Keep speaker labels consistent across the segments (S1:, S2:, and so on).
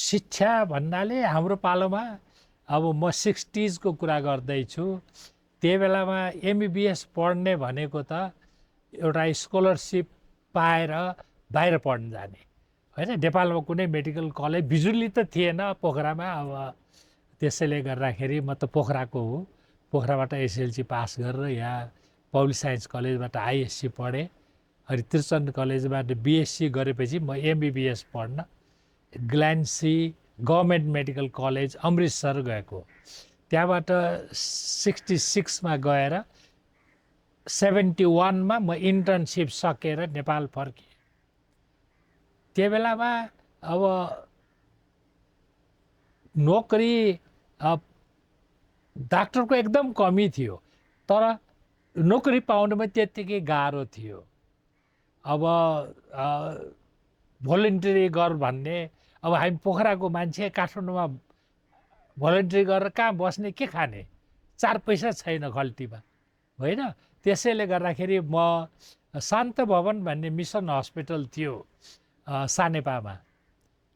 S1: शिक्षा भन्नाले हाम्रो पालोमा अब म 60s को कुरा गर्दैछु। त्यही बेलामा एमबिबिएस पढ्ने भनेको त एउटा स्कलरसिप पाएर बाहिर पढ्न जाने होइन। नेपालमा कुनै मेडिकल कलेज बिजुली त थिएन पोखरामा। अब त्यसैले गर्दाखेरि म त पोखराको हो। पोखराबाट एसएलसी पास गरेर यहाँ पब्लिक साइन्स कलेजबाट आइएससी पढेँ। अनि त्रिचन्द्र कलेजबाट बिएससी गरेपछि म एमबिबिएस पढ्न ग्ल्यान्सी गभर्मेन्ट मेडिकल कलेज अमृतसर गएको। त्यहाँबाट 66मा गएर 71मा म इन्टर्नसिप सकेर नेपाल फर्केँ। त्यो बेलामा अब नोकरी डाक्टरको एकदम कमी थियो, तर नोकरी पाउनुमा त्यत्तिकै गाह्रो थियो। अब भोलिन्टरी गर भन्ने, अब हामी पोखराको मान्छे काठमाडौँमा भोलिन्टरी गरेर कहाँ बस्ने, के खाने, 4 पैसा छैन खल्टीमा होइन। त्यसैले गर्दाखेरि म शान्त भवन भन्ने मिसन हस्पिटल थियो सानेपामा,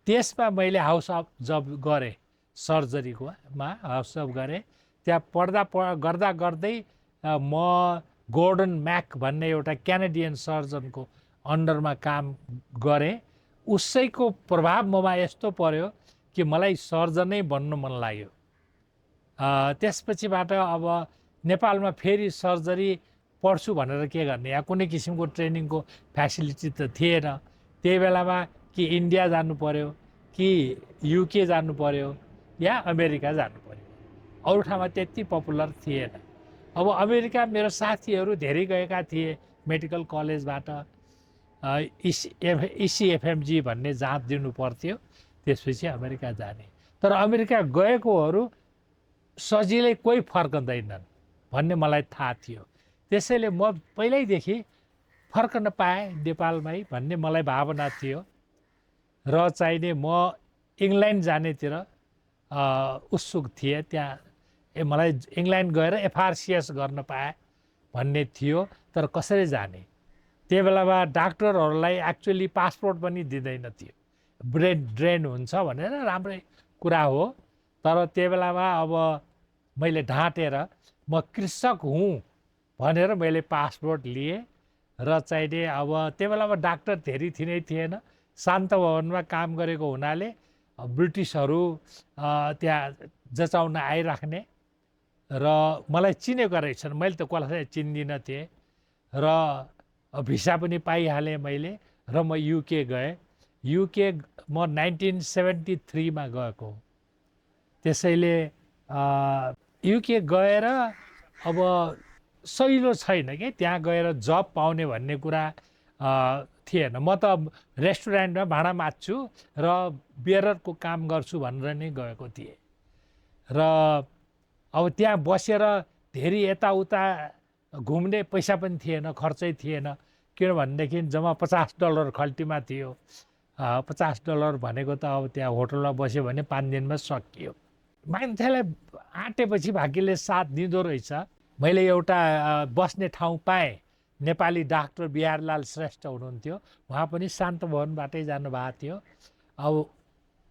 S1: त्यसमा मैले हाउस अफ जब गरेँ। सर्जरीकोमा हाउस अफ गरेँ। त्यहाँ गर्दा गर्दै म गोर्डन म्याक भन्ने एउटा क्यानेडियन सर्जनको अन्डरमा काम गरेँ। उसैको प्रभाव ममा यस्तो पर्यो कि मलाई सर्जनै बन्नु मन लाग्यो। त्यसपछिबाट अब नेपालमा फेरि सर्जरी पढ्छु भनेर के गर्ने, यहाँ कुनै किसिमको ट्रेनिङको फ्यासिलिटी त थिएन। त्यही बेलामा कि इन्डिया जानु पर्यो, कि युके जानु पर्यो, या अमेरिका जानु पर्यो। अरू ठाउँमा त्यति पपुलर थिएन। अब अमेरिका मेरो साथीहरू धेरै गएका थिए मेडिकल कलेजबाट। इसिएफएमजी भन्ने जाँच दिनु पर्थ्यो, त्यसपछि अमेरिका जाने। तर अमेरिका गएकोहरू सजिलै कोही फर्कँदैनन् भन्ने मलाई थाहा थियो। त्यसैले म पहिल्यैदेखि फर्कन पाएँ नेपालमै भन्ने मलाई भावना थियो। र चाहिने म इङ्ल्यान्ड जानेतिर उत्सुक थिएँ। त्यहाँ मलाई इङ्ल्यान्ड गएर एफआरसिएस गर्न पाएँ भन्ने थियो। तर कसरी जाने, त्यो बेलामा डाक्टरहरूलाई एक्चुअली पासपोर्ट पनि दिँदैन थियो। ब्रेन ड्रेन हुन्छ भनेर राम्रै कुरा हो। तर त्यो बेलामा अब मैले ढाँटेर म कृषक हुँ भनेर मैले पासपोर्ट लिएँ। र चाहिने अब त्यो बेलामा डाक्टर धेरै थिएन। शान्त भवनमा काम गरेको हुनाले ब्रिटिसहरू त्यहाँ जचाउन आइराख्ने र मलाई चिनेको रहेछन्। मैले त कसैलाई चिन्दिनँ थिएँ। र भिसा पनि पाइहालेँ मैले। र म युके गएँ। युके म 1973मा गएको। त्यसैले युके गएर अब सहिलो छैन कि त्यहाँ गएर जब पाउने भन्ने कुरा थिएन। म त रेस्टुरेन्टमा भाँडा माझ्छु र बेयररको काम गर्छु भनेर नै गएको थिएँ। र अब त्यहाँ बसेर धेरै यताउता घुम्ने पैसा पनि थिएन, खर्चै थिएन। किनभनेदेखि जम्मा $50 खल्टीमा थियो। $50 भनेको त अब त्यहाँ होटलमा बस्यो भने 5 दिनमा सकियो। मान्छेलाई आँटेपछि भाग्यले साथ दिँदो रहेछ। मैले एउटा बस्ने ठाउँ पाएँ। नेपाली डाक्टर बिहारलाल श्रेष्ठ हुनुहुन्थ्यो, उहाँ पनि शान्त भवनबाटै जानुभएको थियो। अब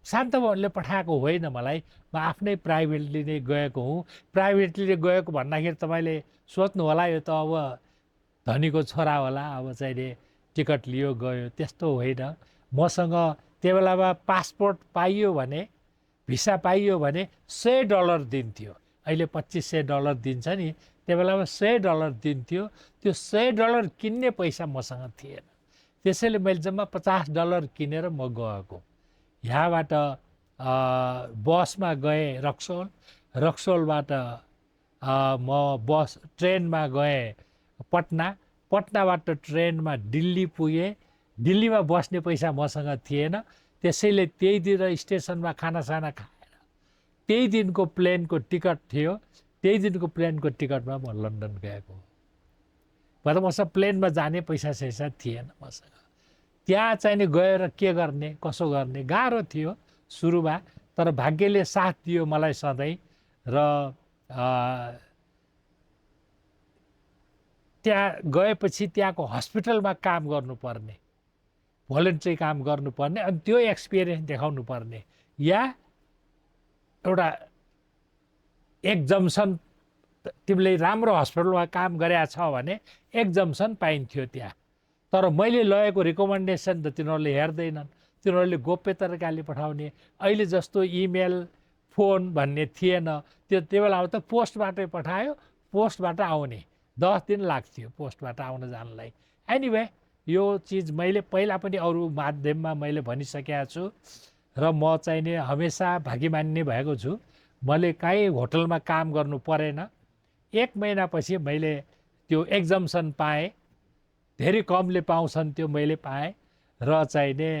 S1: शान्त भवनले पठाएको होइन मलाई, म आफ्नै प्राइभेटली नै गएको हुँ। प्राइभेटली गएको भन्दाखेरि तपाईँले सोच्नु होला यो त अब धनीको छोरा होला, अब चाहिँ टिकट लियो गयो, त्यस्तो होइन। मसँग त्यो बेलामा पासपोर्ट पाइयो भने, भिसा पाइयो भने $100 दिन्थ्यो। अहिले $2500 दिन्छ नि, त्यो बेलामा $100 दिन्थ्यो। त्यो $100 किन्ने पैसा मसँग थिएन। त्यसैले मैले जम्मा $50 किनेर म गएको। यहाँबाट बसमा गएँ रक्सोल। रक्सोलबाट म ट्रेनमा गएँ पटना। पटनाबाट ट्रेनमा दिल्ली पुगेँ। दिल्लीमा बस्ने पैसा मसँग थिएन। त्यसैले त्यही दिन स्टेसनमा खानासाना खाएर त्यही दिनको प्लेनको टिकट थियो, त्यही दिनको प्लेनको टिकटमा म लन्डन गएको। भएर मसँग प्लेनमा जाने पैसा सैसा थिएन मसँग। त्यहाँ चाहिँ गएर के गर्ने, कसो गर्ने, गाह्रो थियो सुरुमा। तर भाग्यले साथ दियो मलाई सधैँ। र त्यहाँ गएपछि त्यहाँको हस्पिटलमा काम गर्नुपर्ने, भोलिन्टरी काम गर्नुपर्ने, अनि त्यो एक्सपिरियन्स देखाउनु पर्ने या एउटा एक्जम्सन, तिमीले राम्रो हस्पिटलमा काम गरेका छ भने एक्जम्सन पाइन्थ्यो त्यहाँ। तर मैले लगेको रिकमेन्डेसन त तिनीहरूले हेर्दैनन्, तिनीहरूले गोप्य तरिकाले पठाउने। अहिले जस्तो इमेल फोन भन्ने थिएन, त्यो बेलामा त पोस्टबाटै पठायो, पोस्टबाट आउने 10 दिन लाग्थ्यो पोस्टबाट आउन जानलाई। एनिवे यो चिज मैले पहिला पनि अरू माध्यममा मैले भनिसकेको छु र म चाहिँ नि हमेसा भाग्यमानी नै भएको छु। मैले काहीँ होटलमा काम गर्नु परेन, 1 महिनापछि मैले त्यो एक्जम्सन पाएँ, धेरै कमले पाउँछन् त्यो मैले पाएँ र चाहिँ नि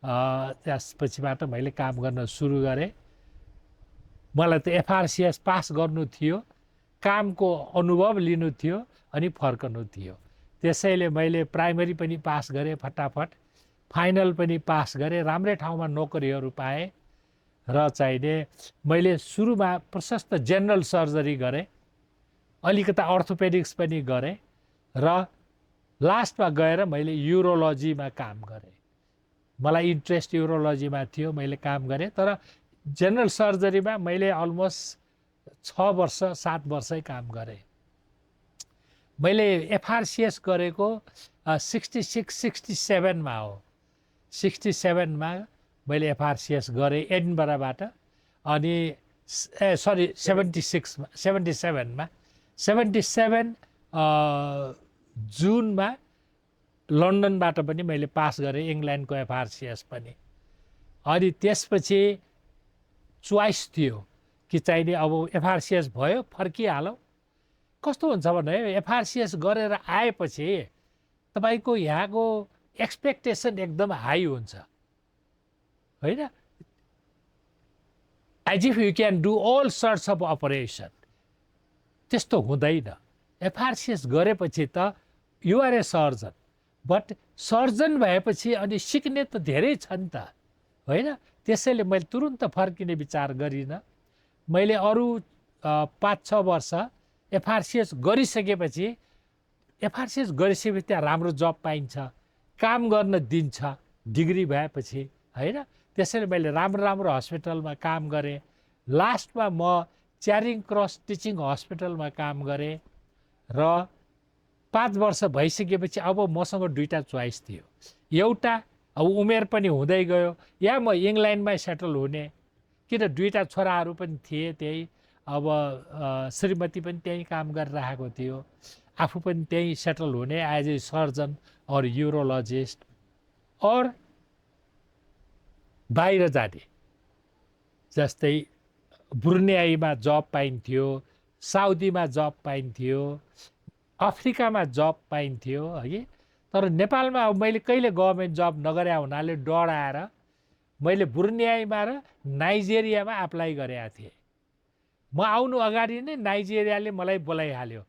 S1: त्यसपछिबाट मैले काम गर्न सुरु गरेँ। मलाई त एफआरसिएस पास गर्नु थियो, कामको अनुभव लिनु थियो अनि फर्कनु थियो। त्यसैले मैले प्राइमरी पनि पास गरेँ फटाफट, फाइनल पनि पास गरेँ, राम्रै ठाउँमा नोकरीहरू पाएँ र चाहिँ नि मैले सुरुमा प्रशस्त जेनरल सर्जरी गरेँ, अलिकता अर्थोपेडिक्स पनि गरेँ र लास्टमा गएर मैले युरोलोजीमा काम गरेँ। मलाई इन्ट्रेस्ट युरोलोजीमा थियो, मैले काम गरेँ। तर जेनरल सर्जरीमा मैले अलमोस्ट 6 वर्ष 7 वर्षै काम गरेँ। मैले एफआरसिएस गरेको 66-67 मा हो। 67 मा मैले एफआरसिएस गरेँ एडिनबराबाट। अनि 76 मा 77 मा 77 जुनमा लन्डनबाट पनि मैले पास गरेँ, इङ्ल्यान्डको एफआरसिएस पनि। अनि त्यसपछि चोइस थियो कि चाहिँ नि अब एफआरसिएस भयो फर्किहालौँ। कस्तो हुन्छ भने एफआरसिएस गरेर आएपछि तपाईँको यहाँको एक्सपेक्टेसन एकदम हाई हुन्छ, होइन? As if you can do all sorts of operation. त्यस्तो हुँदैन। एफआरसिएस गरेपछि त you're a surgeon, but surgeon भएपछि अनि सिक्ने त धेरै छ नि त, होइन? त्यसैले मैले तुरुन्त फर्किने विचार गरिनँ। मैले अरू 5-6 वर्ष एफआरसिएस गरिसकेपछि, एफआरसिएस गरिसकेपछि त्यहाँ राम्रो जब पाइन्छ, काम गर्न दिन्छ डिग्री भएपछि, होइन? त्यसैले मैले राम्रो हस्पिटलमा काम गरेँ। लास्टमा म च्यारिङ क्रस टिचिङ हस्पिटलमा काम गरेँ र 5 वर्ष भइसकेपछि अब मसँग 2टा चोइस थियो। एउटा अब उमेर पनि हुँदै गयो, या म इङ्ल्यान्डमै सेटल हुने, किन 2टा छोराहरू पनि थिए त्यही। अब श्रीमती पनि त्यहीँ काम गरिरहेको थियो, आफू पनि त्यहीँ सेटल हुने एज ए सर्जन और युरोलोजिस्ट, और बाहिर जाने, जस्तै ब्रुनेईमा जब पाइन्थ्यो, साउदीमा जब पाइन्थ्यो, अफ्रिकामा जब पाइन्थ्यो, है। तर नेपालमा अब मैले कहिले गभर्मेन्ट जब नगरे हुनाले डराएर मैले ब्रुनेईमा र नाइजेरियामा एप्लाई गरेका थिएँ। म आउनु अगाडि नै नाइजेरियाले मलाई बोलाइहाल्यो,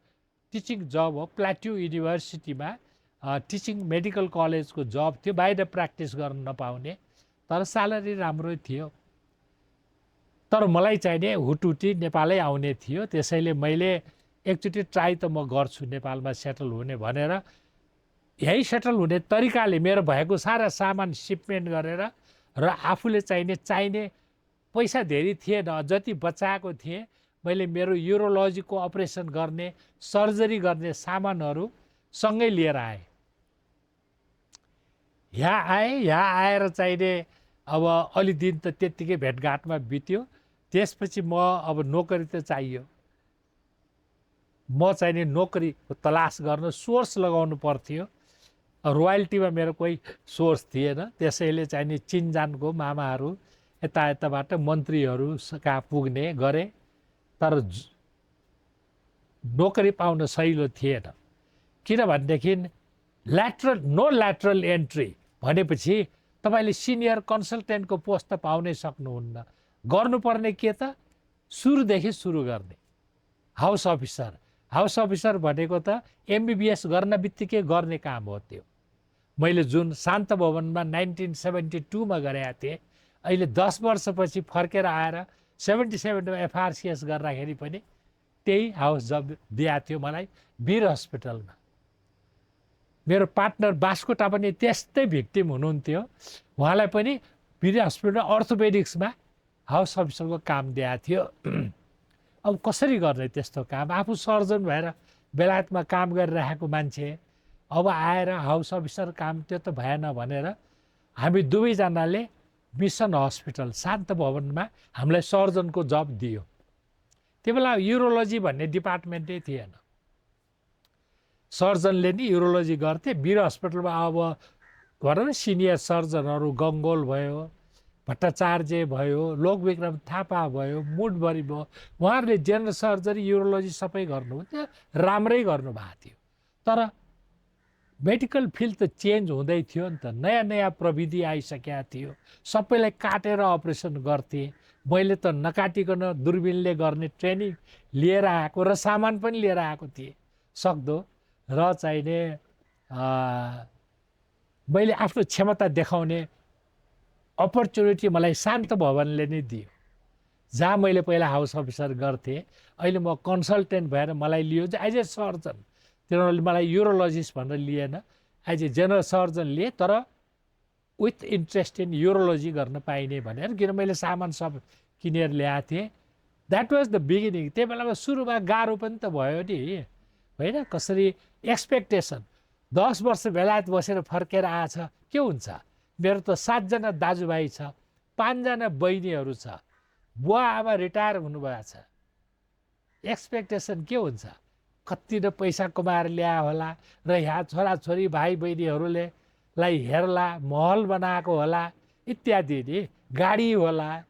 S1: टिचिङ जब हो, प्लाट्यू युनिभर्सिटीमा टिचिङ मेडिकल कलेजको जब थियो, बाहिर प्र्याक्टिस गर्न नपाउने, तर स्यालेरी राम्रो थियो। तर मलाई चाहिने हुटुटी नेपालै आउने थियो। त्यसैले मैले एकचोटि ट्राई त म गर्छु नेपालमा सेटल हुने भनेर, यही सेटल हुने तरिकाले मेरो भएको सारा सामान सिपमेन्ट गरेर र आफूले चाहिने पैसा धेरै थिएन, जति बचाएको थिएँ मैले मेरो युरोलोजीको अपरेसन गर्ने, सर्जरी गर्ने सामानहरू सँगै लिएर आएँ। यहाँ आएर चाहिने अब अलि दिन त त्यत्तिकै भेटघाटमा बित्यो। त्यसपछि म अब नोकरी त चाहियो, म चाहिने नोकरी तलास गर्न सोर्स लगाउनु पर्थ्यो। रोयल्टीमा मेरो कोही सोर्स थिएन, त्यसैले चाहिने चिनजानको मामाहरू यताबाट मन्त्रीहरू कहाँ पुग्ने गरेँ, तर नोकरी पाउन सहिलो थिएन। किनभनेदेखि नो ल्याटरल एन्ट्री भनेपछि तपाईँले सिनियर कन्सल्टेन्टको पोस्ट त पाउनै सक्नुहुन्न। गर्नुपर्ने के त सुरुदेखि सुरु गर्ने हाउस अफिसर। हाउस अफिसर भनेको त एमबिबिएस गर्न बित्तिकै गर्ने काम हो त्यो। मैले जुन शान्त भवनमा 1972 मा गरेका थिएँ, अहिले 10 वर्षपछि फर्केर आएर 77 मा एफआरसिएस गर्दाखेरि पनि त्यही हाउस जब दिएको थियो मलाई वीर हस्पिटलमा। मेरो पार्टनर बास्कोटा पनि त्यस्तै भिक्टिम हुनुहुन्थ्यो, उहाँलाई पनि वीर हस्पिटल अर्थोपेडिक्समा हाउस अफिसरको काम दिएको थियो। अब कसरी गर्ने त्यस्तो काम? आफू सर्जन भएर बेलायतमा काम गरिरहेको मान्छे अब आएर हाउस अफिसर काम त्यो त भएन भनेर हामी दुवैजनाले मिसन हस्पिटल शान्त भवनमा हामीलाई सर्जनको जब दियो। त्यो बेला युरोलोजी भन्ने डिपार्टमेन्टै थिएन। सर्जनले नि युरोलोजी गर्थे। वीर हस्पिटलमा अब भनौँ न सिनियर सर्जनहरू गङ्गोल भयो, भट्टाचार्य भयो, लोकविक्रम थापा भयो, मुडभरि भयो, उहाँहरूले जेनरल सर्जरी युरोलोजी सबै गर्नुहुन्थ्यो, राम्रै गर्नुभएको थियो। तर मेडिकल फिल्ड त चेन्ज हुँदै थियो नि त, नयाँ नयाँ प्रविधि आइसकेका थियो, सबैलाई काटेर अपरेसन गर्थे। मैले त नकाटिकन दूरबीनले गर्ने ट्रेनिङ लिएर आएको र सामान पनि लिएर आएको थिएँ सक्दो, र चाहिने मैले आफ्नो क्षमता देखाउने अपर्च्युनिटी मलाई शान्त भवनले नै दियो, जहाँ मैले पहिला हाउस अफिसर गर्थेँ। अहिले म कन्सल्टेन्ट भएर मलाई लियो एज ए सर्जन। तिनीहरूले मलाई युरोलोजिस्ट भनेर लिएन, एज ए जेनरल सर्जन लिए, तर विथ इन्ट्रेस्ट इन युरोलोजी गर्न पाइने भनेर, किन मैले सामान सब किनेर ल्याएको थिएँ। That was the beginning. त्यही बेलामा सुरुमा गाह्रो पनि त भयो नि होइन। कसरी एक्सपेक्टेसन 10 वर्ष बेलायत बसेर फर्केर आएछ, के हुन्छ? मेरो त 7 जना दाजुभाइ छ, 5 जना बहिनीहरू छ, बुवा आमा रिटायर हुनुभएको छ। एक्सपेक्टेसन के हुन्छ? कति न पैसा कमाएर ल्याए होला र यहाँ छोराछोरी भाइ बहिनीहरूले लाई हेर्ला, महल बनाएको होला इत्यादि, नि गाडी होला,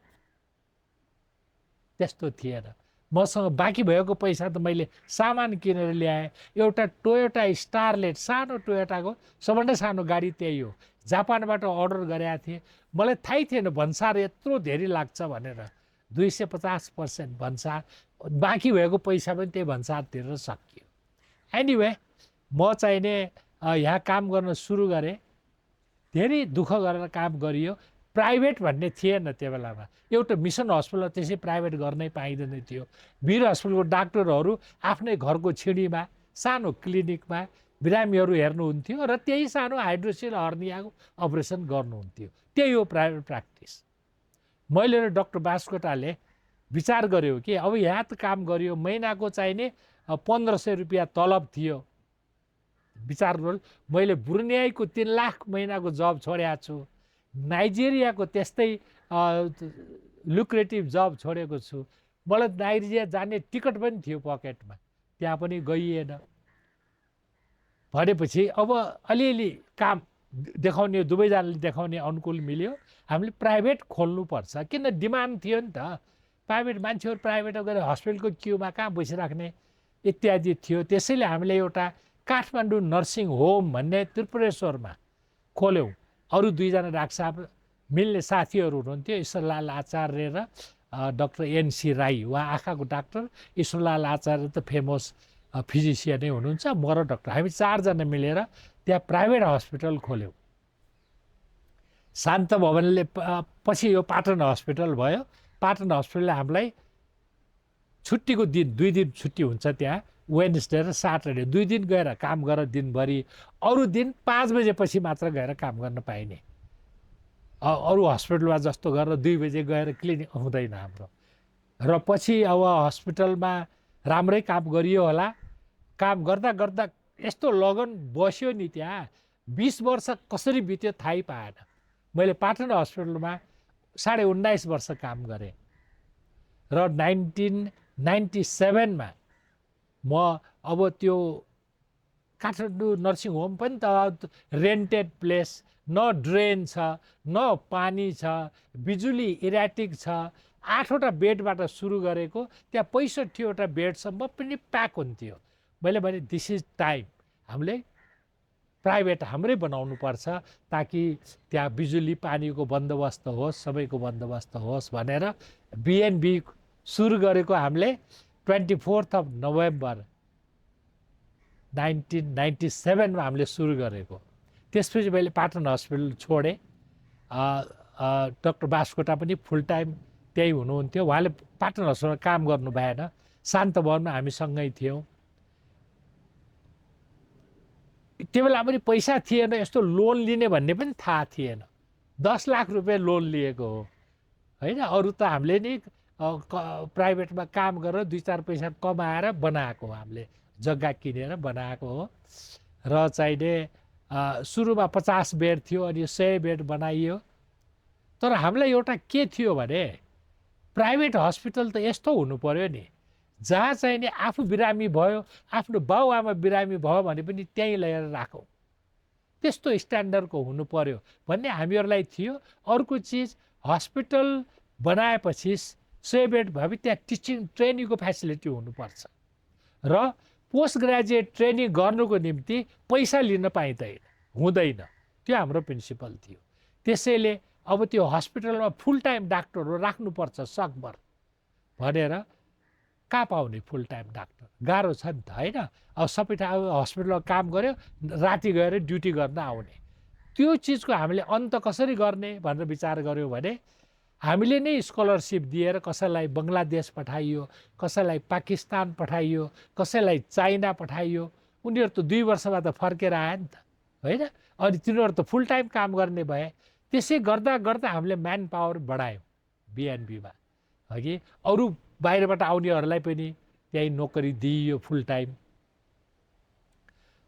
S1: त्यस्तो थिएन। मसँग बाँकी भएको पैसा त मैले सामान किनेर ल्याएँ। एउटा टोयोटा स्टारलेट, सानो टोयोटाको सबभन्दा सानो गाडी त्यही हो, जापानबाट अर्डर गरेका थिएँ। मलाई थाहै थिएन भन्सार यत्रो धेरै लाग्छ भनेर। 250% भन्सार, बाँकी भएको पैसा पनि त्यही भन्सार तिरेर सकियो। एनिवे म चाहिने यहाँ काम गर्न सुरु गरेँ। धेरै दुःख गरेर काम गरियो। प्राइभेट भन्ने थिएन त्यो बेलामा। एउटा मिसन हस्पिटल त्यसै प्राइभेट गर्नै पाइँदैन थियो। वीर हस्पिटलको डाक्टरहरू आफ्नै घरको छिडीमा सानो क्लिनिकमा बिरामीहरू हेर्नुहुन्थ्यो र त्यही सानो हाइड्रोसिल हर्नियाको अपरेसन गर्नुहुन्थ्यो। त्यही हो प्राइभेट प्र्याक्टिस। मैले र डाक्टर बास्कोटाले विचार गऱ्यो कि अब यहाँ त काम गरियो, महिनाको चाहिने 1500 रुपियाँ तलब थियो। विचार गरौँ, मैले ब्रुनियाईको 3 लाख महिनाको जब छोडेको छु, नाइजेरियाको त्यस्तै लुक्रेटिभ जब छोडेको छु। मलाई नाइजेरिया जाने टिकट पनि थियो पकेटमा, त्यहाँ पनि गइएन। भनेपछि अब अलिअलि काम देखाउने, दुवैजनाले देखाउने अनुकूल मिल्यो। हामीले प्राइभेट खोल्नुपर्छ, किन डिमान्ड थियो नि त। प्राइभेट मान्छेहरू प्राइभेट गएर हस्पिटलको क्युमा कहाँ बसिराख्ने इत्यादि थियो। त्यसैले हामीले एउटा काठमाडौँ नर्सिङ होम भन्ने त्रिपुरेश्वरमा खोल्यौँ। अरू 2 जना डाक्टर साहब मिल्ने साथीहरू हुनुहुन्थ्यो, ईश्वरलाल आचार्य र डाक्टर एनसी राई। उहाँ आँखाको डाक्टर, ईश्वरलाल आचार्य त फेमस फिजिसियनै हुनुहुन्छ। म र डाक्टर, हामी 4 जना मिलेर त्यहाँ प्राइभेट हस्पिटल खोल्यौँ। शान्त भवनले पछि यो पाटन हस्पिटल भयो। पाटन हस्पिटलले हामीलाई छुट्टीको दिन 2 दिन छुट्टी हुन्छ त्यहाँ, वेडनेसडे र सैटरडे 2 दिन गएर काम गर दिनभरि। अरू दिन 5 बजेपछि मात्र गएर काम गर्न पाइने। अरू हस्पिटलमा जस्तो गरेर 2 बजे गएर क्लिनिक हुँदैन हाम्रो। र पछि अब हस्पिटलमा राम्रै काम गरियो होला। काम गर्दा गर्दा यस्तो लगन बस्यो नि त्यहाँ, 20 वर्ष कसरी बित्यो थाहै पाएन। मैले पाटन हस्पिटलमा 19.5 वर्ष काम गरेँ र 1997 मा म अब त्यो काठमाडौँ नर्सिङ होम पनि त रेन्टेड प्लेस, न ड्रेन छ, न पानी छ, बिजुली इराटिक छ। 8वटा बेडबाट सुरु गरेको, त्यहाँ 65वटा बेडसम्म पनि प्याक हुन्थ्यो। मैले भने दिस इज टाइम, हामीले प्राइभेट हाम्रै बनाउनु पर्छ, ताकि त्यहाँ बिजुली पानीको बन्दोबस्त होस्, सबैको बन्दोबस्त होस् भनेर बिएनबी सुरु गरेको हामीले 24 नोभेम्बर 1997 मा हामीले सुरु गरेको। त्यसपछि मैले पाटन हस्पिटल छोडेँ। डाक्टर बास्कोटा पनि फुल टाइम त्यही हुनुहुन्थ्यो। उहाँले पाटन हस्पिटलमा काम गर्नु भएन, शान्त भवनमा हामी सँगै थियौँ। त्यो बेला पनि पैसा थिएन, यस्तो लोन लिने भन्ने पनि थाहा थिएन। 10 लाख रुपियाँ लोन लिएको हो होइन। अरू त हामीले नि प्राइभेटमा काम गरेर 2-4 पैसा कमाएर बनाएको हो, हामीले जग्गा किनेर बनाएको हो। र चाहिने सुरुमा 50 बेड थियो, अनि 100 बेड बनाइयो। तर हामीलाई एउटा के थियो भने प्राइभेट हस्पिटल त यस्तो हुनु पर्यो नि, जहाँ चाहिँ नि आफू बिरामी भयो, आफ्नो बाउआमा बिरामी भयो भने पनि त्यहीँ लिएर राखौँ, त्यस्तो स्ट्यान्डर्डको हुनु पर्यो भन्ने हामीहरूलाई थियो। अर्को चिज, हस्पिटल बनाएपछि 100 बेड भए त्यहाँ टिचिङ ट्रेनिङको फेसिलिटी हुनुपर्छ र पोस्ट ग्रेजुएट ट्रेनिङ गर्नुको निम्ति पैसा लिन पाइँदैन, हुँदैन। त्यो हाम्रो प्रिन्सिपल थियो। त्यसैले अब त्यो हस्पिटलमा फुल टाइम डाक्टरहरू राख्नुपर्छ सकभर भनेर कहाँ पाउने फुल टाइम डाक्टर, गाह्रो छ नि त, होइन। अब सबै हस्पिटलमा काम गऱ्यो, राति गएर ड्युटी गर्न आउने, त्यो चिजको हामीले अन्त कसरी गर्ने भनेर विचार गऱ्यौँ भने हामीले नै स्कलरसिप दिएर कसैलाई बङ्गलादेश पठाइयो, कसैलाई पाकिस्तान पठाइयो, कसैलाई चाइना पठाइयो। उनीहरू त 2 वर्षमा त फर्केर आए नि त, होइन। अनि तिनीहरू त फुल टाइम काम गर्ने भए। त्यसै गर्दा गर्दा हामीले म्यान पावर बढायौँ बिएनबीमा, हगि। अरू बाहिरबाट आउनेहरूलाई पनि त्यही नोकरी दिइयो फुल टाइम,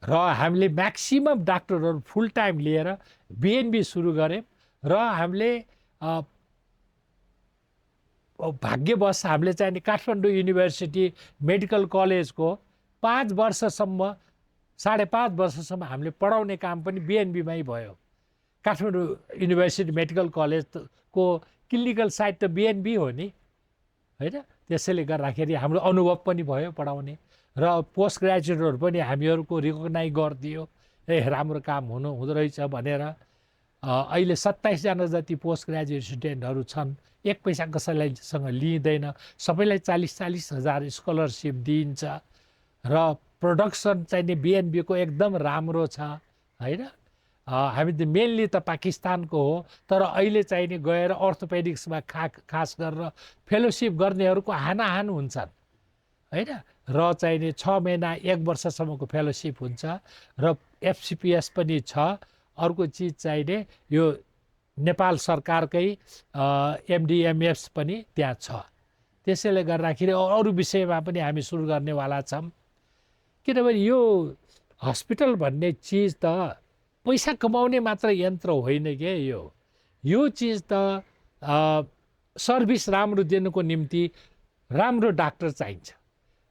S1: र हामीले म्याक्सिमम डाक्टरहरू फुल टाइम लिएर बिएनबी सुरु गऱ्यौँ। र हामीले भाग्यवश हामीले चाहिँ काठमाडौँ युनिभर्सिटी मेडिकल कलेजको 5 वर्षसम्म 5.5 वर्षसम्म हामीले पढाउने काम पनि बिएनबीमै भयो। काठमाडौँ युनिभर्सिटी मेडिकल कलेजको क्लिनिकल साइट त बिएनबी हो नि, होइन। त्यसैले गर्दाखेरि हाम्रो अनुभव पनि भयो पढाउने, र पोस्ट ग्रेजुएटहरू पनि हामीहरूको रिकगनाइज गरिदियो, राम्रो काम हुँदो रहेछ भनेर। अहिले 27 जना जति पोस्ट ग्रेजुएट स्टुडेन्टहरू छन्। 1 पैसा कसैलाईसँग लिइँदैन, सबैलाई 40-40 हजार स्कलरसिप दिइन्छ। र प्रोडक्सन चाहिँ नि बिएनबीको एकदम राम्रो छ, होइन। हामी त मेनली त पाकिस्तानको हो, तर अहिले चाहिँ नि गएर अर्थोपेडिक्समा खास गरेर फेलोसिप गर्नेहरूको हानाहान हुन्छन्, होइन। र चाहिँ नि 6 महिना 1 वर्षसम्मको फेलोसिप हुन्छ, र एफसिपिएस पनि छ। अर्को चिज चाहिने यो नेपाल सरकारकै एमडिएमएस पनि त्यहाँ छ। त्यसैले गर्दाखेरि अरू विषयमा पनि हामी सुरु गर्नेवाला छौँ। किनभने यो हस्पिटल भन्ने चिज त पैसा कमाउने मात्र यन्त्र होइन के, यो चिज त सर्भिस राम्रो दिनुको निम्ति राम्रो डाक्टर चाहिन्छ।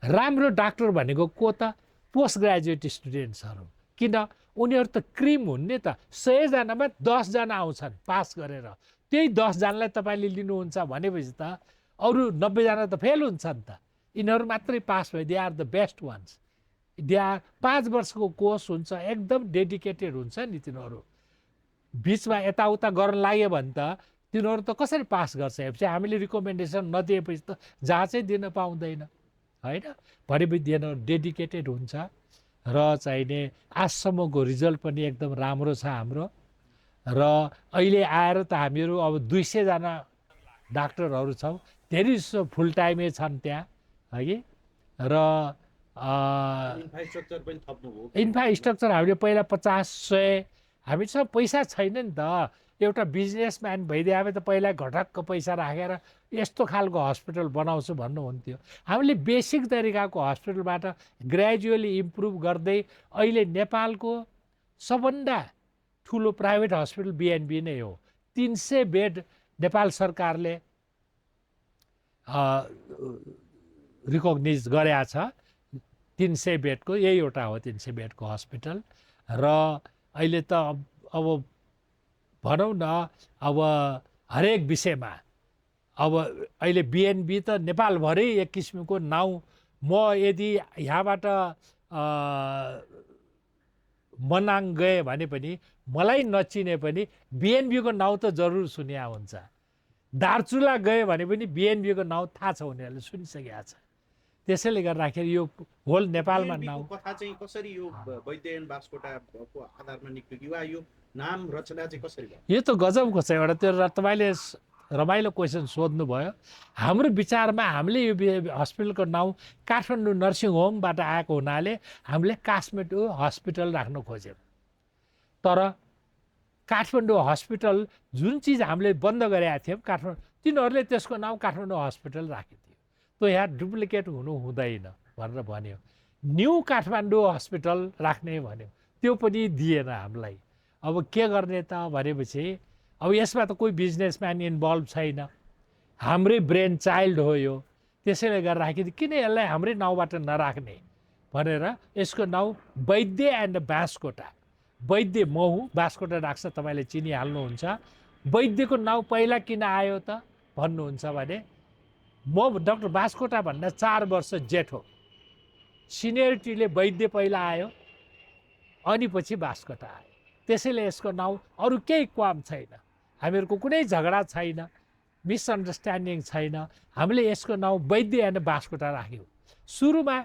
S1: राम्रो डाक्टर भनेको को त? पोस्ट ग्रेजुएट स्टुडेन्ट्सहरू। किन? उनीहरू त क्रिम हुन् नि त। 100 जनामा 10 जना आउँछन् पास गरेर, त्यही 10 जनालाई तपाईँले लिनुहुन्छ भनेपछि त अरू 90 जना त फेल हुन्छन् त। यिनीहरू मात्रै पास भयो, they are the best ones. They are 5 वर्षको कोर्स हुन्छ, एकदम डेडिकेटेड हुन्छ नि तिनीहरू। बिचमा यताउता गर्न लाग्यो भने त तिनीहरू त कसरी पास गर्छ? हामीले रिकमेन्डेसन नदिएपछि त जाँचै दिन पाउँदैन, होइन। भनेपछि तिनीहरू डेडिकेटेड हुन्छ। र चाहिने आजसम्मको रिजल्ट पनि एकदम राम्रो छ हाम्रो। र अहिले आएर त हामीहरू अब 200 जना डाक्टरहरू छौँ, धेरै जसो फुल टाइमै छन् त्यहाँ, है। र इन्फ्रास्ट्रक्चर हामीले पहिला 50-100, हामीसँग पैसा छैन नि त। एउटा बिजनेसम्यान भइदिए भए त पहिला घटक्क पैसा राखेर यस्तो खालको हस्पिटल बनाउँछु भन्नुहुन्थ्यो। हामीले बेसिक तरिकाको हस्पिटलबाट ग्रेजुअली इम्प्रुभ गर्दै अहिले नेपालको सबभन्दा ठुलो प्राइभेट हस्पिटल बिएनबी नै हो। 300 बेड नेपाल सरकारले रिकग्नाइज गरेको छ। 300 बेडको यही एउटा हो 300 बेडको हस्पिटल। र अहिले त अब भनौँ न, अब हरेक विषयमा अब अहिले बिएनबी त नेपालभरै एक किसिमको नाउँ। म यदि यहाँबाट मनाङ गएँ भने पनि मलाई नचिने पनि बिएनबीको नाउँ त जरुर सुन्या हुन्छ। दार्चुला गएँ भने पनि बिएनबीको नाउँ थाहा छ, उनीहरूले सुनिसकेका छ। त्यसैले गर्दाखेरि यो होल नेपालमा नाउँ
S2: कथा चाहिँ कसरी यो वैद्यनाथ बास्कोटाको आधारमा निक्ल्यो वा यो नाम रचना चाहिँ कसरी भयो?
S1: यो त गजबको छ एउटा। त्यो तपाईँले रमाइलो क्वेसन सोध्नुभयो। हाम्रो विचारमा हामीले यो हस्पिटलको नाउँ काठमाडौँ नर्सिङ होमबाट आएको हुनाले हामीले काठमाडौँ हस्पिटल राख्न खोज्यौँ। तर काठमाडौँ हस्पिटल जुन चिज हामीले बन्द गरेका थियौँ, काठमाडौँ तिनीहरूले त्यसको नाउँ काठमाडौँ हस्पिटल राखिदियो। त्यो यहाँ डुप्लिकेट हुनु हुँदैन भनेर भन्यो। न्यू काठमाडौँ हस्पिटल राख्ने भन्यो, त्यो पनि दिएन हामीलाई। अब के गर्ने त भनेपछि अब यसमा त कोही बिजनेसम्यान इन्भल्भ छैन, हाम्रै ब्रेन चाइल्ड हो यो, त्यसैले गर्दाखेरि किन यसलाई हाम्रै नाउँबाट नराख्ने भनेर यसको नाउँ वैद्य एन्ड बाँसकोटा। वैद्य महु, बाँसकोटा राख्छ, तपाईँले चिनिहाल्नुहुन्छ। वैद्यको नाउँ पहिला किन आयो त भन्नुहुन्छ भने म डाक्टर बाँसकोटा भन्दा 4 वर्ष जेठो, सिनियरिटीले वैद्य पहिला आयो अनि पछि बाँसकोटा आयो। त्यसैले यसको नाउँ, अरू केही काम छैन, हामीहरूको कुनै झगडा छैन, मिसअन्डरस्ट्यान्डिङ छैन। हामीले यसको नाउँ वैद्य एन्ड बाँसकोटा राख्यौँ। सुरुमा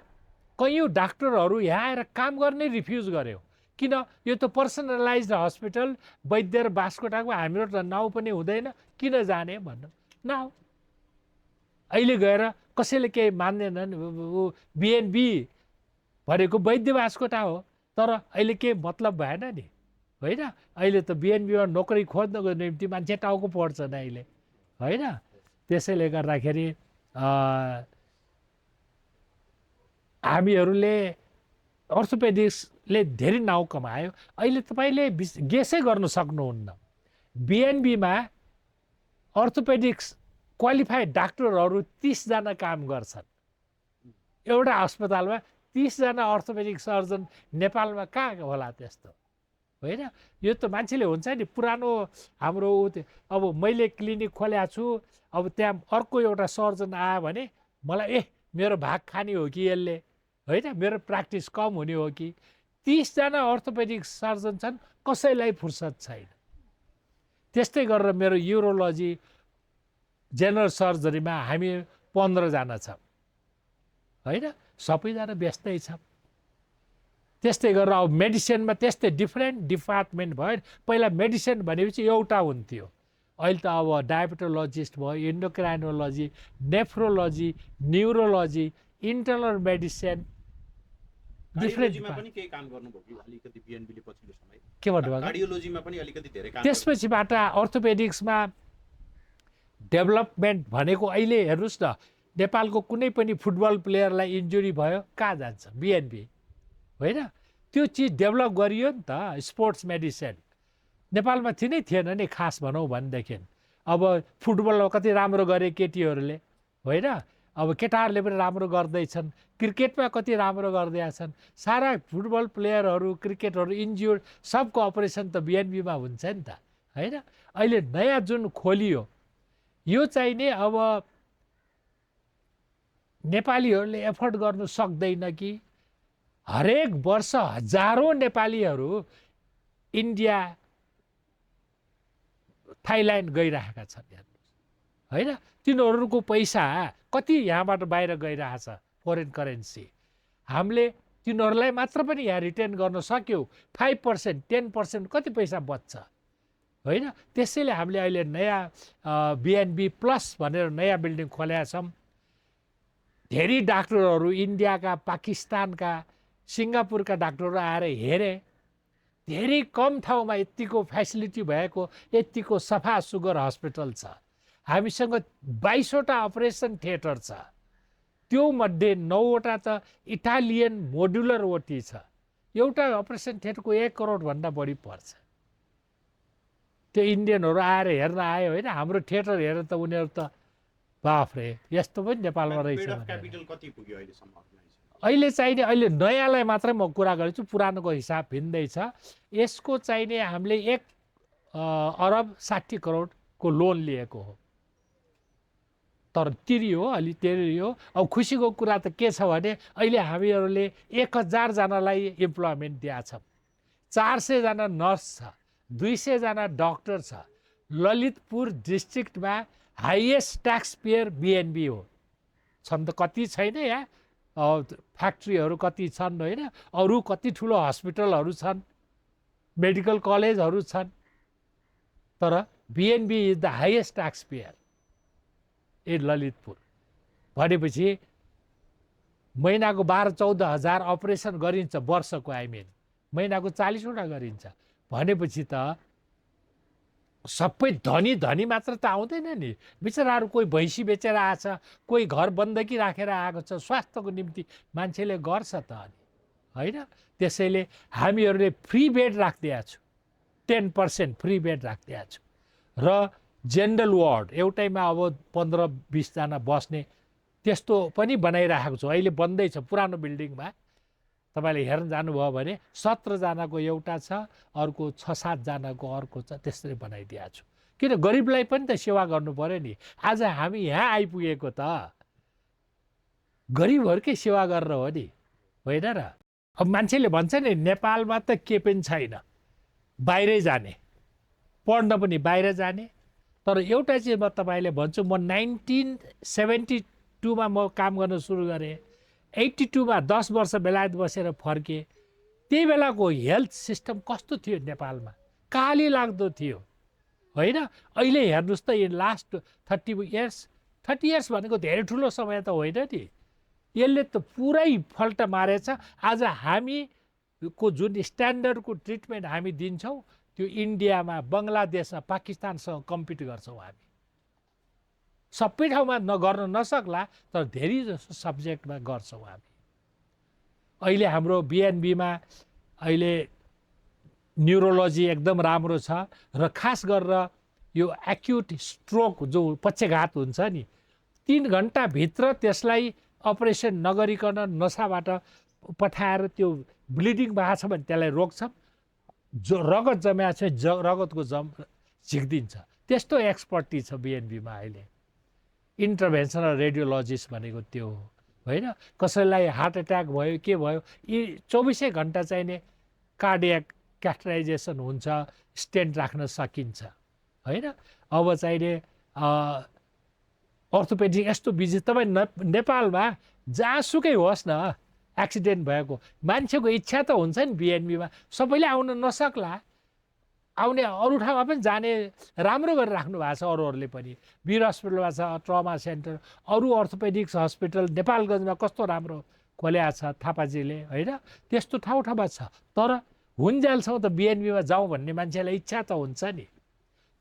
S1: कैयौँ डाक्टरहरू यहाँ आएर काम गर्ने रिफ्युज गर्यो, किन यो त पर्सनलाइज्ड हस्पिटल वैद्य र बाँसकोटाको, हाम्रो त नाउँ पनि हुँदैन, किन जाने भन्नु नाउँ। अहिले गएर कसैले केही मान्दैनन्, बिएनबी भनेको वैद्य बाँसकोटा हो, तर अहिले केही मतलब भएन नि, होइन? अहिले त बिएनबीमा नोकरी खोज्नको निम्ति मान्छे टाउको पढ्छन् अहिले, होइन? त्यसैले गर्दाखेरि हामीहरूले अर्थोपेडिक्सले धेरै नाउँ कमायो। अहिले तपाईँले गेसै गर्न सक्नुहुन्न, बिएनबीमा अर्थोपेडिक्स क्वालिफाइड डाक्टरहरू 30 जना काम गर्छन्। एउटा अस्पतालमा 30 जना अर्थोपेडिक सर्जन नेपालमा कहाँ होला त्यस्तो, होइन? यो त मान्छेले हुन्छ नि, पुरानो हाम्रो अब मैले क्लिनिक खोलेको छु, अब त्यहाँ अर्को एउटा सर्जन आयो भने मलाई मेरो भाग खाने हो कि यसले, होइन? मेरो प्र्याक्टिस कम हुने हो कि? 30 जना अर्थोपेडिक सर्जन छन्, कसैलाई फुर्सद छैन। त्यस्तै गरेर मेरो युरोलोजी जेनरल सर्जरीमा हामी 15 जना छौँ, होइन? सबैजना व्यस्तै छ। त्यस्तै गरेर अब मेडिसिनमा त्यस्तै डिफ्रेन्ट डिपार्टमेन्ट भयो। पहिला मेडिसिन भनेपछि एउटा हुन्थ्यो, अहिले त अब डायबेटोलोजिस्ट भयो, endocrinology, nephrology, neurology, internal medicine, different.
S2: पनि केही काम गर्नुभयो कि अलिकति बिएनबीले पछिल्लो समय?
S1: के भन्नुभयो?
S2: कार्डियोलोजीमा पनि अलिकति धेरै काम।
S1: त्यसपछिबाट अर्थोपेडिक्समा डेभलपमेन्ट भनेको अहिले हेर्नुहोस् न, नेपालको कुनै पनि फुटबल प्लेयरलाई इन्जुरी भयो कहाँ जान्छ? बिएनबी, होइन? त्यो चिज डेभलप गरियो नि त। स्पोर्ट्स मेडिसिन नेपालमा थिएन नि खास भनौँ भनेदेखि। अब फुटबलमा कति राम्रो गरे केटीहरूले, होइन? अब केटाहरूले पनि राम्रो गर्दैछन्, क्रिकेटमा कति राम्रो गर्दैछन्। सारा फुटबल प्लेयरहरू, क्रिकेटहरू इन्ज्योर्ड, सबको अपरेसन त बिएनबीमा हुन्छ नि त, होइन? अहिले नयाँ जुन खोलियो यो चाहिँ नि अब नेपालीहरूले एफोर्ड गर्नु सक्दैन कि? हरेक वर्ष हजारौँ नेपालीहरू इन्डिया, थाइल्यान्ड गइरहेका छन्, हेर्नुहोस्, होइन? तिनीहरूको पैसा कति यहाँबाट बाहिर गइरहेछ, फरेन करेन्सी। हामीले तिनीहरूलाई मात्र पनि यहाँ रिटेन गर्न सक्यौँ, 5%, 10% कति पैसा बच्छ, होइन? त्यसैले हामीले अहिले नयाँ बिएनबी प्लस भनेर नयाँ बिल्डिङ खोलेका छौँ। धेरै डाक्टरहरू इन्डियाका, पाकिस्तानका, सिङ्गापुरका डाक्टरहरू आएर हेरे। धेरै कम ठाउँमा यतिको फेसिलिटी भएको, यतिको सफा सुग्घर हस्पिटल छ। हामीसँग 22वटा अपरेसन थिएटर छ, त्यो मध्ये 9वटा त इटालियन मोड्युलर ओटी छ। एउटा अपरेसन थिएटरको 1 करोडभन्दा बढी पर्छ। त्यो इन्डियनहरू आएर हेर्न आयो, होइन? हाम्रो थिएटर हेरेर त उनीहरू त बाफरे, यस्तो पनि नेपालमा रहेछ। अहिले चाहिने, अहिले नयाँलाई मात्रै म कुरा गर्छु, पुरानोको हिसाब भिन्दै छ। यसको चाहिने हामीले 1 अरब 60 करोडको लोन लिएको हो, तर तिरियो, अलि तिरियो। अब खुसीको कुरा त के छ भने अहिले हामीहरूले 1000 जनालाई इम्प्लोइमेन्ट दिएको छ, 400 जना नर्स छ, 200 जना डक्टर छ। ललितपुर डिस्ट्रिक्टमा हाइएस्ट ट्याक्स पेयर बिएनबी हो। छन् त कति छैन यहाँ, फ्याक्ट्रीहरू कति छन्, होइन? अरू कति ठुलो हस्पिटलहरू छन्, मेडिकल कलेजहरू छन्, तर BnB is the highest tax pair in Lalitpur. भनेपछि महिनाको 12-14 हजार अपरेसन गरिन्छ वर्षको, महिनाको 40वटा गरिन्छ। भनेपछि त सबै धनी धनी मात्र त आउँदैन नि, बिचराहरू कोही भैँसी बेचेर आएछ, कोही घर बन्दकी राखेर आएको छ, स्वास्थ्यको निम्ति मान्छेले गर्छ त अनि होइन। त्यसैले हामीहरूले फ्री बेड राखिदिएको छु, 10% फ्री बेड राखिदिएको छु र जेनरल वार्ड एउटैमा अब 15-20 जना बस्ने त्यस्तो पनि बनाइराखेको छु। अहिले बन्दैछ पुरानो बिल्डिङमा, तपाईँले हेर्न जानुभयो भने 17 जनाको एउटा छ, अर्को 6-7 जनाको अर्को छ, त्यसरी बनाइदिएको छु। किन गरिबलाई पनि त सेवा गर्नु पर्यो नि। आज हामी यहाँ आइपुगेको त गरिबहरूकै सेवा गरेर हो नि, होइन र। अब मान्छेले भन्छ नि नेपालमा त के पनि छैन, बाहिरै जाने, पढ्न पनि बाहिर जाने। तर एउटा चाहिँ म तपाईँले भन्छु, म 1972मा म काम गर्न सुरु गरेँ, 82मा 10 वर्ष बेलायत बसेर फर्केँ। त्यही बेलाको हेल्थ सिस्टम कस्तो थियो नेपालमा, काली लाग्दो थियो होइन। अहिले हेर्नुहोस् त, यो लास्ट 30 इयर्स भनेको धेरै ठुलो समय त होइन नि। यसले त पुरै फल्ट मारेछ। आज हामीको जुन स्ट्यान्डर्डको ट्रिटमेन्ट हामी दिन्छौँ त्यो इन्डियामा, बङ्गलादेशमा, पाकिस्तानसँग कम्पिट गर्छौँ हामी। सबै ठाउँमा गर्न नसक्ला, तर धेरै जसो सब्जेक्टमा गर्छौँ हामी। अहिले हाम्रो बिएनबीमा अहिले न्युरोलोजी एकदम राम्रो छ र खास गरेर यो एक्युट स्ट्रोक जो पक्षघात हुन्छ नि, 3 घन्टाभित्र त्यसलाई अपरेसन नगरिकन नसाबाट पठाएर त्यो ब्लिडिङ भएको छ भने त्यसलाई रोक्छ। जो रगत जम्या छ रगतको झिक्दिन्छ। त्यस्तो एक्सपर्टी छ बिएनबीमा अहिले। इन्टरभेन्सनल रेडियोलोजिस्ट भनेको त्यो हो होइन। कसैलाई हार्ट एट्याक भयो, के भयो, यी 24 घन्टा चाहिने कार्डियक क्यास्टराइजेसन हुन्छ, स्टेन्ट राख्न सकिन्छ होइन। अब चाहिने अर्थोपेडिक यस्तो बिजी तपाईँ नेपालमा जहाँसुकै होस् न, एक्सिडेन्ट भएको मान्छेको इच्छा त हुन्छ नि बिएनबीमा। सबैले आउन नसक्ला, आउने अरू ठाउँमा पनि जाने राम्रो गरेर राख्नु भएको छ अरूहरूले पनि। वीर हस्पिटलमा छ ट्रमा सेन्टर, अरू अर्थोपेडिक्स हस्पिटल नेपालगञ्जमा कस्तो राम्रो खोल्या छ थापाजीले होइन। त्यस्तो ठाउँमा छ। तर हुन्जेलसम्म त बिएनबीमा जाउँ भन्ने मान्छेलाई इच्छा त हुन्छ नि।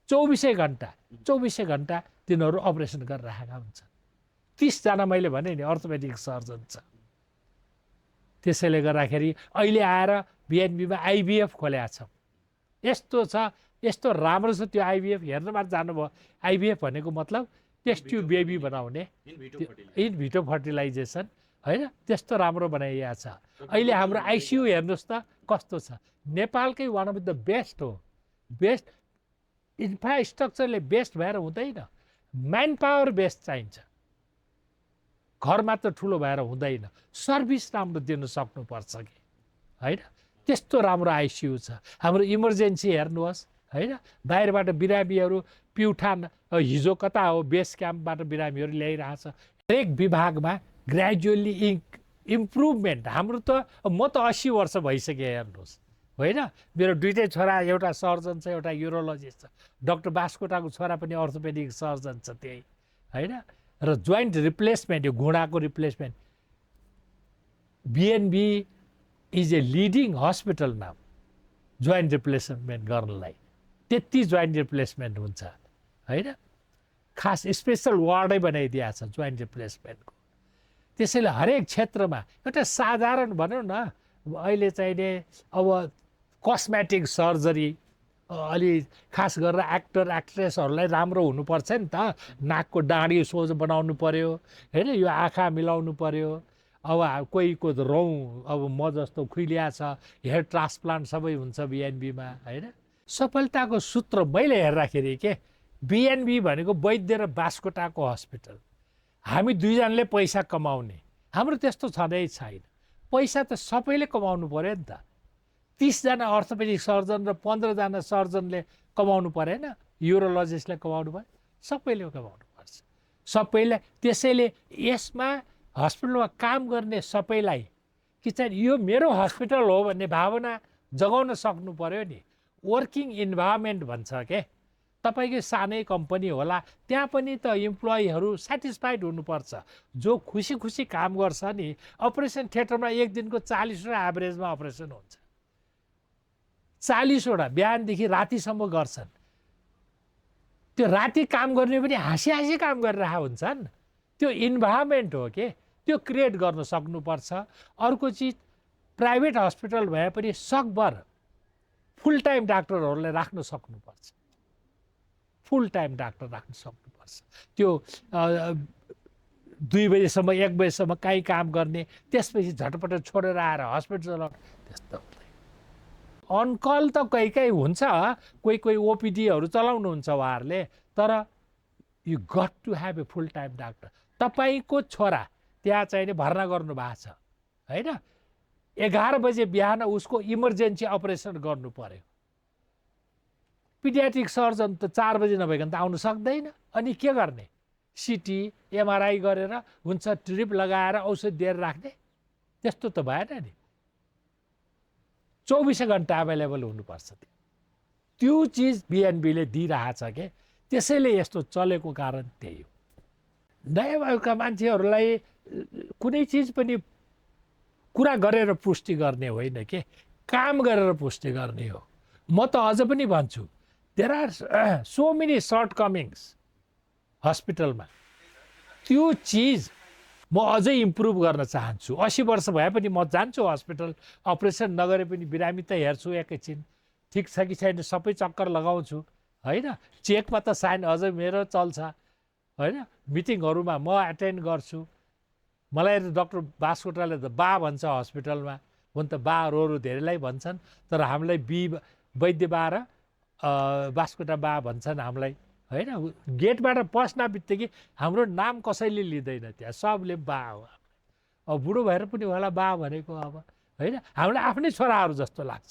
S1: 24 घन्टा तिनीहरू अपरेसन गरेर राखेका हुन्छ। 30 जना मैले भने नि अर्थोपेडिक सर्जन छ। त्यसैले गर्दाखेरि अहिले आएर बिएनबीमा आइबिएफ खोल्या छ। यस्तो छ, यस्तो राम्रो छ त्यो आइबिएफ। हेर्न मात्र जानुभयो, आइबिएफ भनेको मतलब टेस्ट ट्युब बेबी बनाउने, इन भिटो फर्टिलाइजेसन होइन। त्यस्तो राम्रो बनाइएको छ। अहिले हाम्रो आइसियु हेर्नुहोस् त कस्तो छ। नेपालकै वान अफ द बेस्ट हो। बेस्ट इन्फ्रास्ट्रक्चरले बेस्ट भएर हुँदैन, म्यान पावर बेस्ट चाहिन्छ। घर मात्र ठुलो भएर हुँदैन, सर्भिस राम्रो दिन सक्नुपर्छ कि होइन। त्यस्तो राम्रो आइसियु छ। हाम्रो इमर्जेन्सी हेर्नुहोस् होइन। बाहिरबाट बिरामीहरू प्युठान हिजो कता हो बेस क्याम्पबाट बिरामीहरू ल्याइरहेछ। हरेक विभागमा ग्रेजुअल्ली इम्प्रुभमेन्ट। हाम्रो त म त 80 वर्ष भइसकेँ हेर्नुहोस् होइन। मेरो 2टै छोरा, एउटा सर्जन छ, एउटा युरोलोजिस्ट छ। डाक्टर बास्कोटाको छोरा पनि अर्थोपेडिक सर्जन छ त्यही होइन। र जोइन्ट रिप्लेसमेन्ट, यो घुँडाको replacement, BNB is a leading hospital now joint replacement गर्नलाई। त्यति जोइन्ट रिप्लेसमेन्ट हुन्छ होइन। खास स्पेसल वार्डै बनाइदिएको छ जोइन्ट रिप्लेसमेन्टको। त्यसैले हरेक क्षेत्रमा एउटा साधारण भनौँ न, अहिले चाहिने अब कस्मेटिक सर्जरी अलि खास गरेर एक्टर एक्ट्रेसहरूलाई राम्रो हुनुपर्छ नि त। नाकको डाँडी सोझो बनाउनु पर्यो होइन, यो आँखा मिलाउनु पर्यो। अब कोहीको रौँ अब म जस्तो खुइलिया छ, हेयर ट्रान्सप्लान्ट सबै हुन्छ बिएनबीमा होइन। सफलताको सूत्र मैले हेर्दाखेरि के, बिएनबी भनेको वैद्य र बास्कोटाको हस्पिटल। हामी दुईजनाले पैसा कमाउने, हाम्रो त्यस्तो छँदै छैन। पैसा त सबैले कमाउनु पर्यो नि त। 30 जना अर्थोपेडिक सर्जन र 15 जना सर्जनले कमाउनु परेन, युरोलोजिस्टले कमाउनु पर्यो, सबैले कमाउनु पर्छ सबैलाई। त्यसैले यसमा हस्पिटलमा काम गर्ने सबैलाई कि चाहिँ यो मेरो हस्पिटल हो भन्ने भावना जगाउन सक्नु पर्यो नि। वर्किङ इन्भाइरोमेन्ट भन्छ के, तपाईँकै सानै कम्पनी होला, त्यहाँ पनि त इम्प्लोइहरू सेटिस्फाइड हुनुपर्छ। जो खुसी खुसी काम गर्छ नि। अपरेसन थिएटरमा एक दिनको 40वटा एभरेजमा अपरेसन हुन्छ, 40वटा बिहानदेखि रातिसम्म गर्छन्। त्यो राति काम गर्ने पनि हाँसी हाँसी काम गरिरहेको हुन्छन्। त्यो इन्भाइरोमेन्ट हो के, त्यो क्रिएट गर्न सक्नुपर्छ। अर्को चिज, प्राइभेट हस्पिटल भए पनि सकभर फुल टाइम डाक्टरहरूलाई राख्न सक्नुपर्छ, फुल टाइम डाक्टर राख्न सक्नुपर्छ। त्यो 2 बजेसम्म 1 बजेसम्म काहीँ काम गर्ने, त्यसपछि झटपट छोडेर आएर हस्पिटल चलाउने, त्यस्तो हुँदैन। अनकल त कहीँ कहीँ हुन्छ, कोही कोही ओपिडीहरू चलाउनुहुन्छ उहाँहरूले, तर you got to have a full time doctor. तपाईँको छोरा त्यहाँ चाहिँ भर्ना गर्नु भएको छ होइन, 11 बजे बिहान उसको इमर्जेन्सी अपरेसन गर्नु पर्यो, पिडियाट्रिक सर्जन त 4 बजे नभइकन त आउनु सक्दैन। अनि के गर्ने, सिटी एमआरआई गरेर हुन्छ, ट्रिप लगाएर औषध दिएर राख्ने, त्यस्तो त भएन नि। 24 घन्टा अभाइलेबल हुनुपर्छ। त्यो चिज बिएनबीले दिइरहेछ के, त्यसैले यस्तो चलेको कारण त्यही हो। नयाँ भएका मान्छेहरूलाई कुनै चिज पनि कुरा गरेर पुष्टि गर्ने होइन के, काम गरेर पुष्टि गर्ने हो। म त अझ पनि भन्छु, there are so many shortcomings हस्पिटलमा। त्यो चिज म अझै इम्प्रुभ गर्न चाहन्छु। 80 वर्ष भए पनि म जान्छु हस्पिटल, अपरेसन नगरे पनि बिरामी त हेर्छु एकैछिन, ठिक छ कि छैन सबै चक्कर लगाउँछु होइन। चेकमा त साइन अझै मेरो चल्छ होइन। मिटिङहरूमा म एटेन्ड गर्छु। मलाई डक्टर बास्कोटाले त बा भन्छ हस्पिटलमा, हुन त बा रो धेरैलाई भन्छन्, तर हामीलाई वैद्य बा र बास्कोटा बा भन्छन् हामीलाई होइन। गेटबाट पस्न बित्तिकै हाम्रो नाम कसैले लिँदैन, त्यहाँ सबले बा हो। अब बुढो भएर पनि होला बा भनेको अब होइन, हामीलाई आफ्नै छोराहरू जस्तो लाग्छ।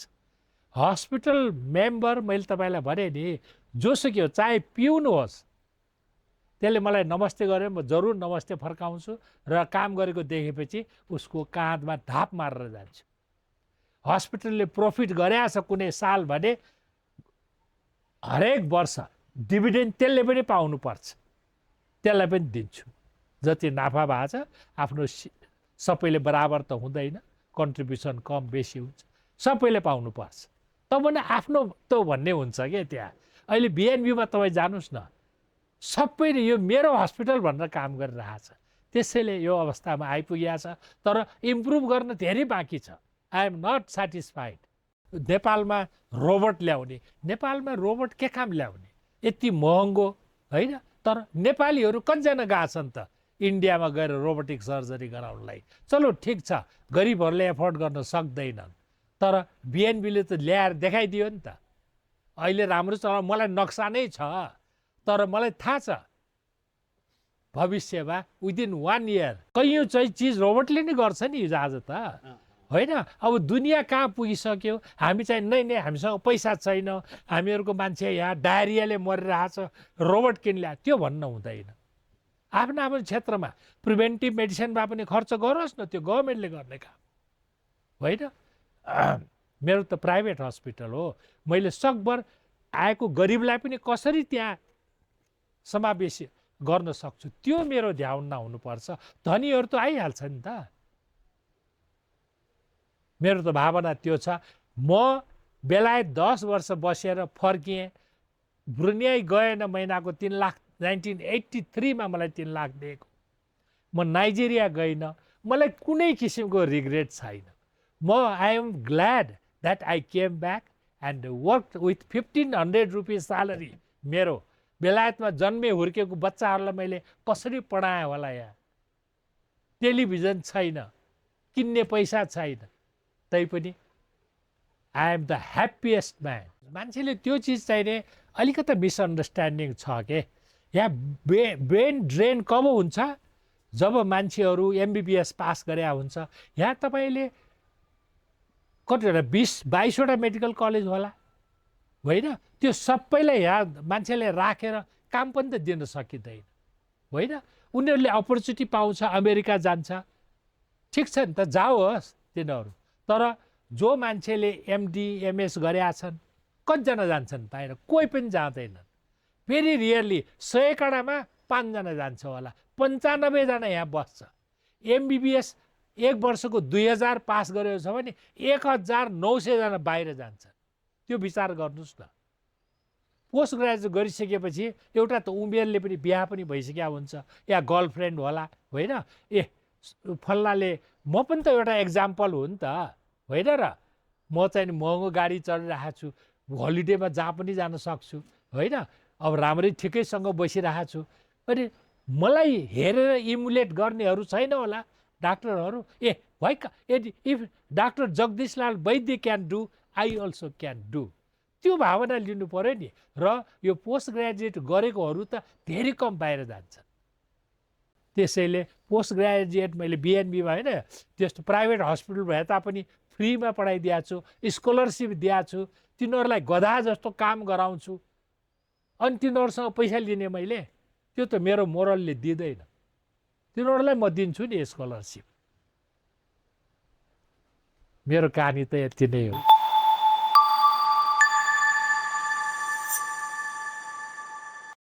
S1: हस्पिटल मेम्बर मैले तपाईँलाई भने नि, जोसुकै हो, चाहे पिउन होस्, त्यसले मलाई नमस्ते गरे म जरुर नमस्ते फर्काउँछु र काम गरेको देखेपछि उसको काँधमा धाप मारेर जान्छु। हस्पिटलले प्रफिट गरेछ कुनै साल भने हरेक वर्ष डिभिडेन्ड त्यसले पनि पाउनुपर्छ, त्यसलाई पनि दिन्छु। जति नाफा भएको छ आफ्नो सबैले बराबर त हुँदैन, कन्ट्रिब्युसन कम बेसी हुन्छ, सबैले पाउनुपर्छ। तब पनि आफ्नो त भन्ने हुन्छ क्या त्यहाँ। अहिले बिएनबीमा तपाईँ जानुहोस् न, सबैले यो मेरो हस्पिटल भनेर काम गरिरहेछ, त्यसैले यो अवस्थामा आइपुगेको छ। तर इम्प्रुभ गर्न धेरै बाँकी छ। I am not satisfied. नेपालमा रोबोट ल्याउने, नेपालमा रोबोट के काम ल्याउने, यति महँगो होइन। तर नेपालीहरू कतिजना गएको छन् त इन्डियामा गएर रोबोटिक सर्जरी गराउनलाई। चलो ठिक छ, गरिबहरूले एफोर्ड गर्न सक्दैनन्, तर बिएनबीले त ल्याएर देखाइदियो नि त। अहिले राम्रो चलाउ, मलाई नक्सा नै छ, तर मलाई थाहा छ भविष्यमा विदिन 1 इयर कैयौँ चाहिँ चिज रोबोटले नै गर्छ नि हिजो आज त होइन। अब दुनियाँ कहाँ पुगिसक्यो, हामी चाहिँ नै हामीसँग पैसा छैन, हामीहरूको मान्छे यहाँ डायरियाले मरिरहेछ, रोबोट किन ल्या, त्यो भन्न हुँदैन। आफ्नो आफ्नो क्षेत्रमा प्रिभेन्टिभ मेडिसिनमा पनि खर्च गरोस् न, त्यो गभर्मेन्टले गर्ने काम होइन। मेरो त प्राइभेट हस्पिटल हो, मैले सकभर आएको गरिबलाई पनि कसरी त्यहाँ समावेश गर्न सक्छु, त्यो मेरो ध्यानमा हुनुपर्छ। धनीहरू त आइहाल्छ नि त। मेरो त भावना त्यो छ। म बेलायत 10 वर्ष बसेर फर्किएँ, ब्रुनियाई गएन महिनाको 3 लाख, 1983 मा मलाई 3 लाख दिएको। म नाइजेरिया गइनँ, मलाई कुनै किसिमको रिग्रेट छैन। म I am glad that I came back and work with 1500 रुपियाँ स्यालेरी। मेरो बेलायतमा जन्मे हुर्केको बच्चाहरूलाई मैले कसरी पढाएँ होला। यहाँ टेलिभिजन छैन, किन्ने पैसा छैन, तैपनि I am the happiest man. मान्छेले त्यो चिज चाहिने अलिकति मिसअन्डरस्ट्यान्डिङ छ के। यहाँ ब्रेन ड्रेन कब हुन्छ, जब मान्छेहरू एमबिबिएस पास गरे हुन्छ। यहाँ तपाईँले कतिवटा 20-22वटा मेडिकल कलेज होला होइन, त्यो सबैलाई यहाँ मान्छेले राखेर काम पनि त दिन सकिँदैन होइन। उनीहरूले अपर्च्युनिटी पाउँछ, अमेरिका जान्छ, ठिक छ नि त, जाओस् तिनीहरू। तर जो मान्छेले एमडी एमएस गरेका छन्, कतिजना जान्छन् बाहिर, कोही पनि जाँदैनन्। भेरी रियरली 100 कडामा 5 जना जान्छ होला, 95 जना यहाँ बस्छ। एमबिबिएस 1 वर्षको 2000 पास गरेको छ भने 1900 जना बाहिर जान्छ। त्यो विचार गर्नुहोस् न। पोस्ट ग्रेजुएट गरिसकेपछि एउटा त उमेरले पनि बिहा पनि भइसक्यो हुन्छ या गर्लफ्रेन्ड होला होइन फल्लाले म पनि त एउटा एक्जाम्पल हो नि त होइन र म चाहिँ महँगो गाडी चढिरहेको छु होलिडेमा जहाँ पनि जान सक्छु होइन अब राम्रै ठिकैसँग बसिरहेको छु अनि मलाई हेरेर इमुलेट गर्नेहरू छैन होला डाक्टरहरू भाइ if doctor Jagdishlal Vaidya can do I also can do त्यो भावना लिनु पर्यो नि र यो पोस्ट ग्रेजुएट गरेकोहरू त धेरै कम बाहिर जान्छ त्यसैले पोस्ट ग्रेजुएट मैले बिएनबीमा होइन त्यस्तो प्राइभेट हस्पिटल भए तापनि फ्रीमा पढाइदिएको छु स्कलरसिप दिएको छु तिनीहरूलाई गधा जस्तो काम गराउँछु अनि तिनीहरूसँग पैसा लिने मैले त्यो त मेरो मोरलले दिँदैन तिनीहरूलाई म दिन्छु नि स्कलरसिप मेरो कहानी त यति नै हो